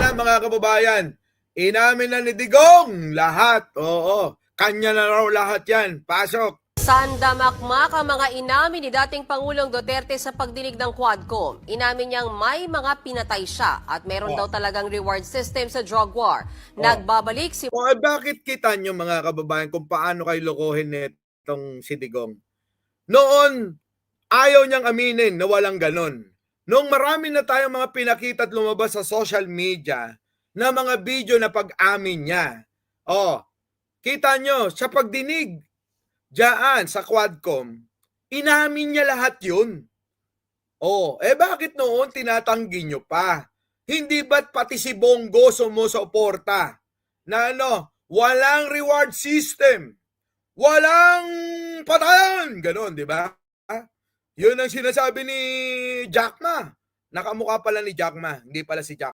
na mga kababayan. Inamin na ni Digong lahat. Oo, kanya na raw lahat yan. Pasok. Sandamakmak ang mga inamin ni dating Pangulong Duterte sa pagdinig ng Quadcom. Inamin niyang may mga pinatay siya at meron daw talagang reward system sa drug war. Nagbabalik si O bakit kita nyo mga kababayan kung paano kayo lokohin nitong si Digong? Noon, ayaw niyang aminin na walang ganon. Noong marami na tayong mga pinakita at lumabas sa social media na mga video na pag-amin niya. Kita nyo, sa pagdinig diyan sa Quadcom, inamin niya lahat yun. Bakit noon tinatanggi nyo pa? Hindi ba't pati si Bongo sumusuporta na walang reward system, walang patayan, ganon, di ba? Yun ang sinasabi ni Jack Ma. Nakamukha pala ni Jack Ma, hindi pala si Jack